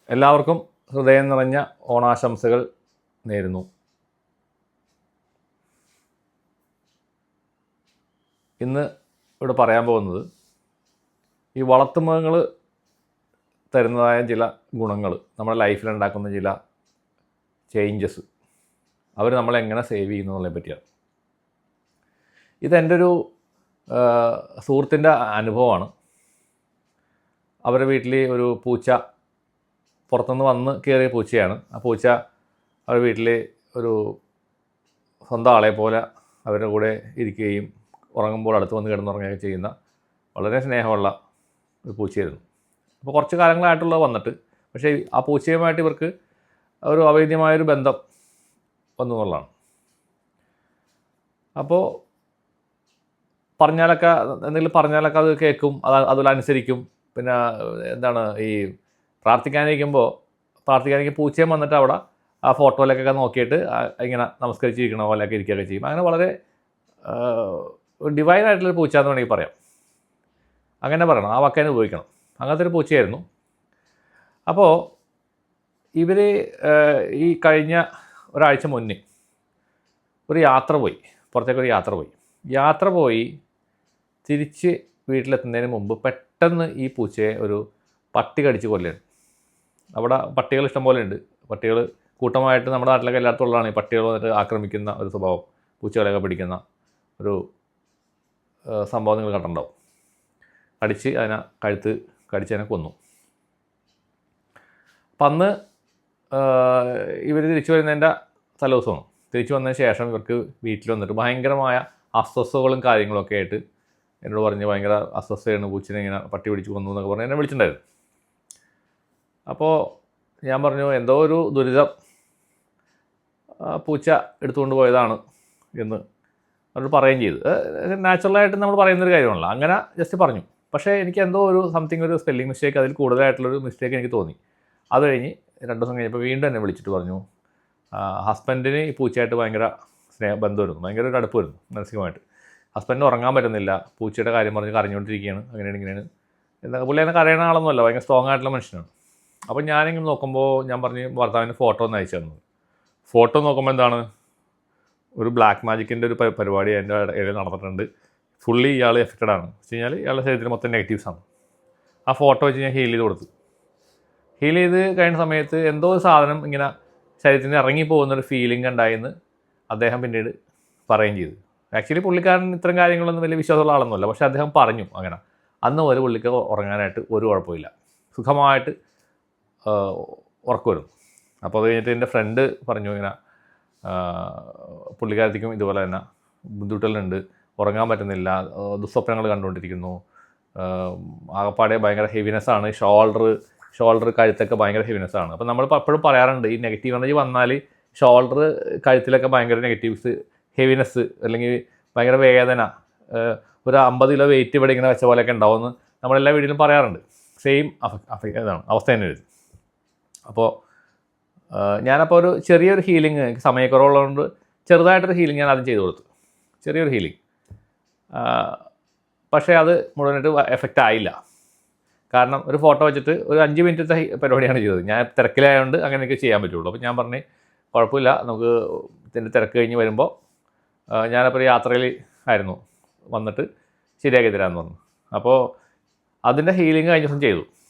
എല്ലാവർക്കും ഹൃദയം നിറഞ്ഞ ഓണാശംസകൾ നേരുന്നു. ഇന്ന് ഇവിടെ പറയാൻ പോകുന്നത് ഈ വളർത്തുമൃഗങ്ങൾ തരുന്നതായ ചില ഗുണങ്ങൾ, നമ്മുടെ ലൈഫിൽ ഉണ്ടാക്കുന്ന ചില ചേഞ്ചസ്, അവർ നമ്മളെങ്ങനെ സേവ് ചെയ്യുന്നു എന്നുള്ളതിനെ പറ്റിയാണ്. ഇതെൻ്റെ ഒരു സുഹൃത്തിൻ്റെ അനുഭവമാണ്. അവരുടെ വീട്ടിൽ ഒരു പൂച്ച, പുറത്തുനിന്ന് വന്ന് കയറിയ പൂച്ചയാണ്. ആ പൂച്ച അവരുടെ വീട്ടിൽ ഒരു സ്വന്തം ആളെ പോലെ അവരുടെ കൂടെ ഇരിക്കുകയും ഉറങ്ങുമ്പോൾ അടുത്ത് വന്ന് കിടന്നുറങ്ങുകയൊക്കെ ചെയ്യുന്ന വളരെ സ്നേഹമുള്ള ഒരു പൂച്ചയായിരുന്നു. അപ്പോൾ കുറച്ച് കാലങ്ങളായിട്ടുള്ള വന്നിട്ട്, പക്ഷേ ആ പൂച്ചയുമായിട്ട് ഇവർക്ക് ഒരു അവൈദ്യമായൊരു ബന്ധം വന്നു എന്നുള്ളതാണ്. അപ്പോൾ എന്തെങ്കിലും പറഞ്ഞാലൊക്കെ അത് കേൾക്കും, അതുപോലെ അനുസരിക്കും. പിന്നെ ഈ പ്രാർത്ഥിക്കാനിരിക്കുമ്പോൾ പൂച്ചയും വന്നിട്ട് അവിടെ ആ ഫോട്ടോയിലൊക്കെ നോക്കിയിട്ട് ഇങ്ങനെ നമസ്കരിച്ചിരിക്കണ പോലെയൊക്കെ ഇരിക്കുകയൊക്കെ ചെയ്യും. അങ്ങനെ വളരെ ഡിവൈനായിട്ടുള്ളൊരു പൂച്ച എന്ന് വേണമെങ്കിൽ പറയാം. അങ്ങനെ പറയണം, ആ വാക്കേനെ ഉപയോഗിക്കണം. അങ്ങനത്തെ ഒരു പൂച്ചയായിരുന്നു. അപ്പോൾ ഇവർ ഈ കഴിഞ്ഞ ഒരാഴ്ച മുന്നേ ഒരു യാത്ര പോയി, പുറത്തേക്കൊരു യാത്ര പോയി തിരിച്ച് വീട്ടിലെത്തുന്നതിന് മുമ്പ് പെട്ടെന്ന് ഈ പൂച്ചയെ ഒരു പട്ടി കടിച്ച് കൊല്ലുകയാണ്. അവിടെ പട്ടികൾ ഇഷ്ടം പോലെ ഉണ്ട്. പട്ടികൾ കൂട്ടമായിട്ട് നമ്മുടെ നാട്ടിലൊക്കെ എല്ലായിടത്തും ഉള്ളതാണ് ഈ പട്ടികൾ വന്നിട്ട് ആക്രമിക്കുന്ന ഒരു സ്വഭാവം, പൂച്ചകളെയൊക്കെ പിടിക്കുന്ന ഒരു സംഭവം നിങ്ങൾ കണ്ടിട്ടുണ്ടാവും. കടിച്ചതിനെ കൊന്നു. അപ്പം അന്ന് ഇവർ തിരിച്ചു വരുന്നതിൻ്റെ തലേദിവസമാണ്. തിരിച്ചു വന്നതിന് ശേഷം ഇവർക്ക് വീട്ടിൽ വന്നിട്ട് ഭയങ്കരമായ അസ്വസ്ഥതകളും കാര്യങ്ങളൊക്കെ ആയിട്ട് എന്നോട് പറഞ്ഞ് ഭയങ്കര അസ്വസ്ഥതയാണ്, പൂച്ചനെ ഇങ്ങനെ പട്ടി പിടിച്ച് കൊന്നു എന്നൊക്കെ പറഞ്ഞ് എന്നെ വിളിച്ചിട്ടുണ്ടായിരുന്നു. അപ്പോൾ ഞാൻ പറഞ്ഞു, എന്തോ ഒരു ദുരിതം പൂച്ച എടുത്തുകൊണ്ട് പോയതാണ് എന്ന് അവരോട് പറയുകയും ചെയ്തു. നാച്ചുറലായിട്ട് നമ്മൾ പറയുന്നൊരു കാര്യമാണല്ലോ, അങ്ങനെ ജസ്റ്റ് പറഞ്ഞു. പക്ഷേ എനിക്ക് എന്തോ ഒരു ഒരു സ്പെല്ലിംഗ് മിസ്റ്റേക്ക്, അതിൽ കൂടുതലായിട്ടുള്ളൊരു മിസ്റ്റേക്ക് എനിക്ക് തോന്നി. അത് കഴിഞ്ഞ് 2 ദിവസം കഴിഞ്ഞപ്പോൾ വീണ്ടും എന്നെ വിളിച്ചിട്ട് പറഞ്ഞു, ഹസ്ബൻഡിന് ഈ പൂച്ചയായിട്ട് ഭയങ്കര ബന്ധമായിരുന്നു, ഭയങ്കര ഒരു അടുപ്പമായിരുന്നു മാനസികമായിട്ട്. ഹസ്ബൻഡിന് ഉറങ്ങാൻ പറ്റുന്നില്ല, പൂച്ചയുടെ കാര്യം പറഞ്ഞ് കരഞ്ഞുകൊണ്ടിരിക്കുകയാണ്, അങ്ങനെയാണ് ഇങ്ങനെയാണ് എന്നൊക്കെ. പുള്ളി എന്നെ കരയണ ആളൊന്നുമല്ല, ഭയങ്കര സ്ട്രോങ് ആയിട്ടുള്ള മനുഷ്യനാണ്. അപ്പോൾ ഞാനിങ്ങനെ നോക്കുമ്പോൾ ഞാൻ പറഞ്ഞു ഭർത്താവിന് ഫോട്ടോ ഒന്ന് അയച്ചു തന്നു. ഫോട്ടോ നോക്കുമ്പോൾ എന്താണ്, ഒരു ബ്ലാക്ക് മാജിക്കിൻ്റെ ഒരു പരിപാടി എൻ്റെ ഇടയിൽ നടന്നിട്ടുണ്ട്. ഫുള്ളി ഇയാൾ എഫക്റ്റഡ് ആണ്. വെച്ച് കഴിഞ്ഞാൽ ഇയാളുടെ ശരീരത്തിൽ മൊത്തം നെഗറ്റീവ്സാണ്. ആ ഫോട്ടോ വെച്ച് ഞാൻ ഹീൽ ചെയ്ത് കൊടുത്തു. ഹീൽ ചെയ്ത് കഴിഞ്ഞ സമയത്ത് എന്തോ ഒരു സാധനം ഇങ്ങനെ ശരീരത്തിൽ നിന്ന് ഇറങ്ങിപ്പോകുന്നൊരു ഫീലിംഗ് ഉണ്ടായെന്ന് അദ്ദേഹം പിന്നീട് പറയുകയും ചെയ്തു. ആക്ച്വലി പുള്ളിക്കാരൻ ഇത്തരം കാര്യങ്ങളൊന്നും വലിയ വിശ്വാസമുള്ള ആളൊന്നുമല്ല, പക്ഷേ അദ്ദേഹം പറഞ്ഞു അങ്ങനെ. അന്ന് ഒരു പുള്ളിക്ക് ഉറങ്ങാനായിട്ട് ഒരു കുഴപ്പമില്ല, സുഖമായിട്ട് ഉറക്കം വരും. അപ്പോൾ അത് കഴിഞ്ഞിട്ട് എൻ്റെ ഫ്രണ്ട് പറഞ്ഞു, ഇങ്ങനെ പുള്ളിക്കാരത്തിക്കും ഇതുപോലെ തന്നെ ബുദ്ധിമുട്ടുകളുണ്ട്, ഉറങ്ങാൻ പറ്റുന്നില്ല, ദുസ്വപ്നങ്ങൾ കണ്ടുകൊണ്ടിരിക്കുന്നു, ആകപ്പാടെ ഭയങ്കര ഹെവിനെസ്സാണ്, ഷോൾഡർ കഴുത്തൊക്കെ ഭയങ്കര ഹെവിനെസ്സാണ്. അപ്പോൾ നമ്മൾ എപ്പോഴും പറയാറുണ്ട്, ഈ നെഗറ്റീവ് എനർജി വന്നാൽ ഷോൾഡർ കഴുത്തിലൊക്കെ ഭയങ്കര നെഗറ്റീവ്സ്, ഹെവിനെസ്, അല്ലെങ്കിൽ ഭയങ്കര വേദന, ഒരു 50 കിലോ വെയിറ്റ് ഇവിടെ ഇങ്ങനെ വെച്ച പോലെയൊക്കെ ഉണ്ടാവുമെന്ന് നമ്മളെല്ലാ വീഡിയോയിലും പറയാറുണ്ട്. സെയിം ഇതാണ് അവസ്ഥ തന്നെ വരും. അപ്പോൾ ഞാനപ്പോൾ ഒരു ചെറിയൊരു ഹീലിംഗ്, സമയക്കുറവുള്ളതുകൊണ്ട് ചെറുതായിട്ടൊരു ഹീലിംഗ് ഞാൻ ആദ്യം ചെയ്തു കൊടുത്തു, ചെറിയൊരു ഹീലിംഗ്. പക്ഷേ അത് മുഴുവനായിട്ട് എഫക്റ്റ് ആയില്ല. കാരണം ഒരു ഫോട്ടോ വെച്ചിട്ട് ഒരു 5 മിനിറ്റത്തെ പരിപാടിയാണ് ചെയ്തത്. ഞാൻ തിരക്കിലായതുകൊണ്ട് അങ്ങനെയൊക്കെ ചെയ്യാൻ പറ്റുള്ളൂ. അപ്പോൾ ഞാൻ പറഞ്ഞു, കുഴപ്പമില്ല, നമുക്ക് ഇതിൻ്റെ തിരക്ക് കഴിഞ്ഞ് വരുമ്പോൾ ഞാനപ്പോൾ ഒരു യാത്രയിൽ ആയിരുന്നു, വന്നിട്ട് ശരിയാക്കി തരാമെന്ന് പറഞ്ഞു. അപ്പോൾ അതിൻ്റെ ഹീലിംഗ് കഴിഞ്ഞ ദിവസം ചെയ്തു.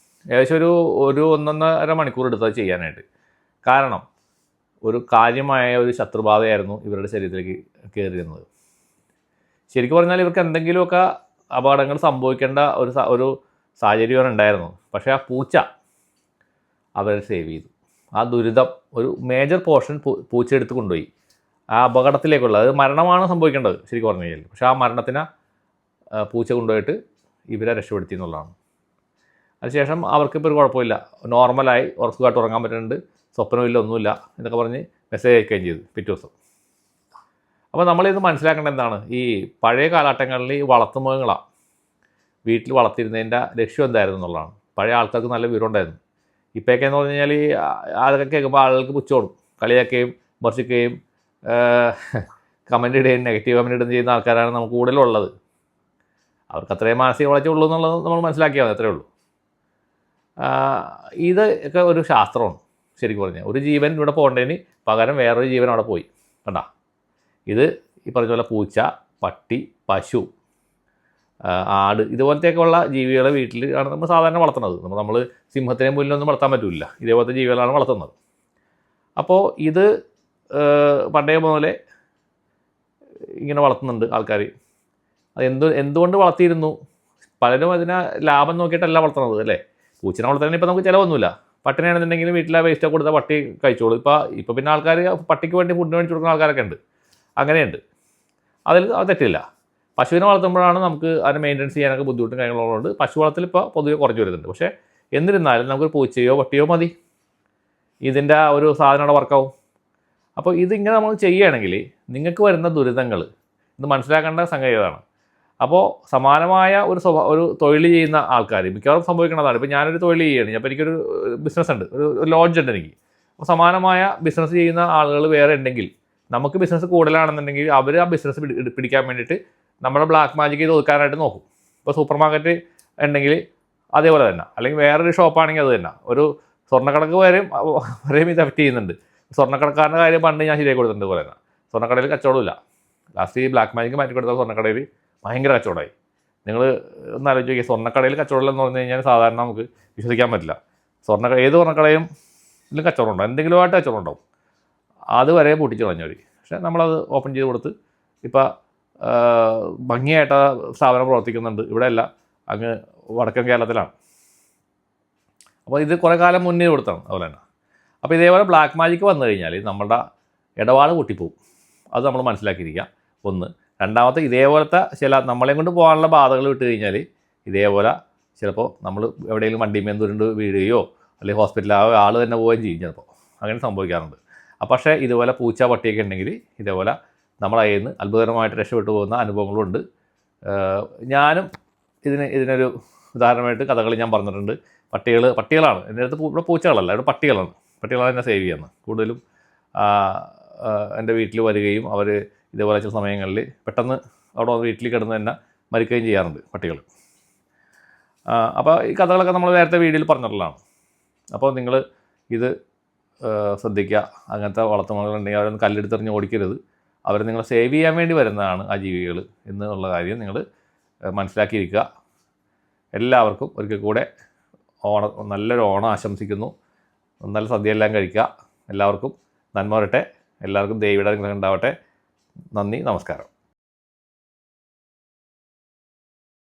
ഏകദേശം ഒരു 1.5 മണിക്കൂർ എടുത്തത് ചെയ്യാനായിട്ട്. കാരണം ഒരു കാര്യമായ ഒരു ശത്രുബാധയായിരുന്നു ഇവരുടെ ശരീരത്തിലേക്ക് കയറിയിരുന്നത്. ശരിക്കും പറഞ്ഞാൽ ഇവർക്ക് എന്തെങ്കിലുമൊക്കെ അപകടങ്ങൾ സംഭവിക്കേണ്ട ഒരു സാഹചര്യമാണ് ഉണ്ടായിരുന്നു. പക്ഷേ ആ പൂച്ച അവരെ സേവ് ചെയ്തു. ആ ദുരിതം ഒരു മേജർ പോർഷൻ പൂച്ച എടുത്ത് കൊണ്ടുപോയി ആ അപകടത്തിലേക്കുള്ള, അത് മരണമാണ് സംഭവിക്കേണ്ടത് ശരിക്കും പറഞ്ഞു കഴിഞ്ഞാൽ. പക്ഷേ ആ മരണത്തിനെ പൂച്ച കൊണ്ടുപോയിട്ട് ഇവരെ രക്ഷപ്പെടുത്തി എന്നുള്ളതാണ്. അതിനുശേഷം അവർക്കിപ്പോൾ ഒരു കുഴപ്പമില്ല, നോർമലായി ഉറക്കമായിട്ട് ഉറങ്ങാൻ പറ്റുന്നുണ്ട്, സ്വപ്നമില്ല, ഒന്നുമില്ല എന്നൊക്കെ പറഞ്ഞ് മെസ്സേജ് അയക്കുകയും ചെയ്തു പിറ്റേ ദിവസം. അപ്പോൾ നമ്മളിത് മനസ്സിലാക്കേണ്ടത് എന്താണ്, ഈ പഴയ കാലഘട്ടങ്ങളിൽ ഈ വളർത്തുമൃഗങ്ങളാണ് വീട്ടിൽ വളർത്തിയിരുന്നതിൻ്റെ ലക്ഷ്യം എന്തായിരുന്നു എന്നുള്ളതാണ്. പഴയ ആൾക്കാർക്ക് നല്ല വിവരമുണ്ടായിരുന്നു. ഇപ്പോഴൊക്കെ എന്ന് പറഞ്ഞു കഴിഞ്ഞാൽ അതൊക്കെ കേൾക്കുമ്പോൾ ആളുകൾക്ക് പുച്ഛോടും, കളിയാക്കുകയും വിമർശിക്കുകയും കമൻ്റ് ഇടുകയും നെഗറ്റീവ് കമൻ്റ് ഇടുകയും ചെയ്യുന്ന ആൾക്കാരാണ് നമുക്ക് കൂടുതലുള്ളത്. അവർക്ക് അത്രയും മാനസിക വളർച്ച ഉള്ളൂ എന്നുള്ളത് നമ്മൾ മനസ്സിലാക്കിയാൽ മതി, അത്രയേ ഉള്ളൂ. ഇത് ഒക്കെ ഒരു ശാസ്ത്രമാണ് ശരിക്കും പറഞ്ഞാൽ. ഒരു ജീവൻ ഇവിടെ പോകേണ്ടതിന് പകരം വേറൊരു ജീവൻ അവിടെ പോയി. കണ്ടാ, ഇത് ഈ പറഞ്ഞ പോലെ പൂച്ച, പട്ടി, പശു, ആട് ഇതുപോലത്തെയൊക്കെയുള്ള ജീവികളെ വീട്ടിൽ ആണ് നമ്മൾ സാധാരണ വളർത്തുന്നത്. നമ്മൾ സിംഹത്തിനെയും പുല്ലിനൊന്നും വളർത്താൻ പറ്റില്ല, ഇതേപോലത്തെ ജീവികളാണ് വളർത്തുന്നത്. അപ്പോൾ ഇത് പണ്ടേ മുതലേ ഇങ്ങനെ വളർത്തുന്നുണ്ട് ആൾക്കാർ. അത് എന്തുകൊണ്ട് വളർത്തിയിരുന്നു? പലരും അതിനെ ലാഭം നോക്കിയിട്ടല്ല വളർത്തുന്നത് അല്ലേ. പൂച്ചനെ വളർത്തുന്നതിന് ഇപ്പോൾ നമുക്ക് ചിലവൊന്നുമില്ല. പട്ടിനെയാണെന്നുണ്ടെങ്കിൽ വീട്ടിലെ വേസ്റ്റൊക്കെ കൊടുത്താൽ പട്ടി കഴിച്ചോളൂ. ഇപ്പോൾ പിന്നെ ആൾക്കാർ പട്ടിക്ക് വേണ്ടി ഫുഡിന് വേണ്ടി കൊടുക്കുന്ന ആൾക്കാരൊക്കെ ഉണ്ട്, അങ്ങനെയുണ്ട്. അത് തെറ്റില്ല. പശുവിനെ വളർത്തുമ്പോഴാണ് നമുക്ക് അതിനെ മെയിൻ്റെനൻസ് ചെയ്യാനൊക്കെ ബുദ്ധിമുട്ടും കാര്യങ്ങളുള്ളതുകൊണ്ട് പശു വളർത്തൽ ഇപ്പോൾ പൊതുവെ കുറഞ്ഞു വരുന്നുണ്ട്. പക്ഷേ എന്നിരുന്നാലും നമുക്കൊരു പൂച്ചയോ പട്ടിയോ മതി, ഇതിൻ്റെ ഒരു സാധനം അവിടെ വർക്കാവും. അപ്പോൾ ഇതിങ്ങനെ നമ്മൾ ചെയ്യുകയാണെങ്കിൽ നിങ്ങൾക്ക് വരുന്ന ദുരിതങ്ങൾ ഇത് മനസ്സിലാക്കേണ്ട സംഗതി ഇതാണ്. അപ്പോൾ സമാനമായ ഒരു തൊഴിൽ ചെയ്യുന്ന ആൾക്കാർ മിക്കവാറും സംഭവിക്കുന്നതാണ്. ഇപ്പോൾ ഞാനൊരു തൊഴിൽ ചെയ്യുകയാണ്, അപ്പോൾ എനിക്കൊരു ബിസിനസ് ഉണ്ട്, ഒരു ലോഡ്ജ് ഉണ്ട് എനിക്ക്. അപ്പോൾ സമാനമായ ബിസിനസ് ചെയ്യുന്ന ആളുകൾ വേറെ ഉണ്ടെങ്കിൽ നമുക്ക് ബിസിനസ് കൂടുതലാണെന്നുണ്ടെങ്കിൽ അവർ ആ ബിസിനസ് പിടിക്കാൻ വേണ്ടിയിട്ട് നമ്മുടെ ബ്ലാക്ക് മാജിക് ചെയ്ത് ഒതുക്കാനായിട്ട് നോക്കും. ഇപ്പോൾ സൂപ്പർ മാർക്കറ്റ് ഉണ്ടെങ്കിൽ അതേപോലെ തന്നെ, അല്ലെങ്കിൽ വേറൊരു ഷോപ്പാണെങ്കിൽ അത് തന്നെ. ഒരു സ്വർണ്ണക്കടക്ക് വരെയും ഇത് എഫക്റ്റ് ചെയ്യുന്നുണ്ട്. സ്വർണ്ണക്കടക്കാരൻ്റെ കാര്യം പണ്ട് ഞാൻ ശരിയാക്കി കൊടുത്തിട്ടുണ്ട് പോലെ തന്നെ. സ്വർണ്ണക്കടയിൽ കച്ചവടമില്ല. ലാസ്റ്റ് ഈ ബ്ലാക്ക് മാജിക് മാറ്റി കൊടുത്ത സ്വർണ്ണക്കടയിൽ ഭയങ്കര കച്ചവടമായി. നിങ്ങൾ ഒന്ന് ആലോചിച്ച് നോക്കിയാൽ, സ്വർണ്ണക്കടയിൽ കച്ചവടമില്ലെന്ന് പറഞ്ഞു കഴിഞ്ഞാൽ സാധാരണ നമുക്ക് വിശ്വസിക്കാൻ പറ്റില്ല. ഏത് സ്വർണ്ണക്കടയും ഇതിലും കച്ചവടം ഉണ്ടാവും, എന്തെങ്കിലുമായിട്ട് കച്ചവടം ഉണ്ടാവും. അതുവരെ പൊട്ടിച്ച് കളഞ്ഞവർ. പക്ഷേ നമ്മളത് ഓപ്പൺ ചെയ്ത് കൊടുത്ത് ഇപ്പോൾ ഭംഗിയായിട്ട് ആ സ്ഥാപനം പ്രവർത്തിക്കുന്നുണ്ട്. ഇവിടെ അല്ല, അങ്ങ് വടക്കൻ കേരളത്തിലാണ്. അപ്പോൾ ഇത് കുറേ കാലം മുന്നേ കൊടുത്താണ് അതുപോലെ തന്നെ. അപ്പോൾ ഇതേപോലെ ബ്ലാക്ക് മാജിക്ക് വന്നു കഴിഞ്ഞാൽ നമ്മുടെ ഇടപാട് പൊട്ടിപ്പോവും. അത് നമ്മൾ മനസ്സിലാക്കിയിരിക്കുക. ഒന്ന്. രണ്ടാമത്തെ, ഇതേപോലത്തെ ചില നമ്മളെയും കൊണ്ട് പോകാനുള്ള ബാധകൾ വിട്ട് കഴിഞ്ഞാൽ ഇതേപോലെ ചിലപ്പോൾ നമ്മൾ എവിടെയെങ്കിലും വണ്ടിമേൽ തുരുണ്ട് വീഴുകയോ അല്ലെങ്കിൽ ഹോസ്പിറ്റലാവുകയോ ആൾ തന്നെ പോവുകയും ചെയ്യും ചിലപ്പോൾ. അങ്ങനെ സംഭവിക്കാറുണ്ട്. പക്ഷേ ഇതുപോലെ പൂച്ച പട്ടിയൊക്കെ ഉണ്ടെങ്കിൽ ഇതേപോലെ നമ്മുടെ കയ്യിൽ നിന്ന് അത്ഭുതകരമായിട്ട് രക്ഷപ്പെട്ടു പോകുന്ന അനുഭവങ്ങളുണ്ട്. ഞാനും ഇതിനൊരു ഉദാഹരണമായിട്ട് കഥകൾ ഞാൻ പറഞ്ഞിട്ടുണ്ട്. പട്ടികളാണ് എൻ്റെ അടുത്ത്, ഇവിടെ പൂച്ചകളല്ല, ഇവിടെ പട്ടികളാണ് എന്നെ സേവ് ചെയ്യുന്നത്. കൂടുതലും എൻ്റെ വീട്ടിൽ വരികയും അവർ ഇതേപോലെ ചില സമയങ്ങളിൽ പെട്ടെന്ന് അവിടെ വീട്ടിൽ കിടന്ന് തന്നെ മരിക്കുകയും ചെയ്യാറുണ്ട് പട്ടികൾ. അപ്പോൾ ഈ കഥകളൊക്കെ നമ്മൾ നേരത്തെ വീഡിയോയിൽ പറഞ്ഞിട്ടുള്ളതാണ്. അപ്പോൾ നിങ്ങൾ ഇത് ശ്രദ്ധിക്കുക. അങ്ങനത്തെ വളർത്തുമൃഗങ്ങളുണ്ടെങ്കിൽ അവരൊന്ന് കല്ലെടുത്തെറിഞ്ഞ് ഓടിക്കരുത്. അവർ നിങ്ങളെ സേവ് ചെയ്യാൻ വേണ്ടി വരുന്നതാണ് ആ ജീവികൾ എന്നുള്ള കാര്യം നിങ്ങൾ മനസ്സിലാക്കിയിരിക്കുക. എല്ലാവർക്കും ഒരിക്കൽ കൂടെ നല്ലൊരു ഓണം ആശംസിക്കുന്നു. നല്ല സദ്യയെല്ലാം കഴിക്കുക. എല്ലാവർക്കും നന്മ വരട്ടെ. എല്ലാവർക്കും ദേവിയുടെ അനുഗ്രഹം ഉണ്ടാവട്ടെ. നന്ദി, നമസ്കാരം.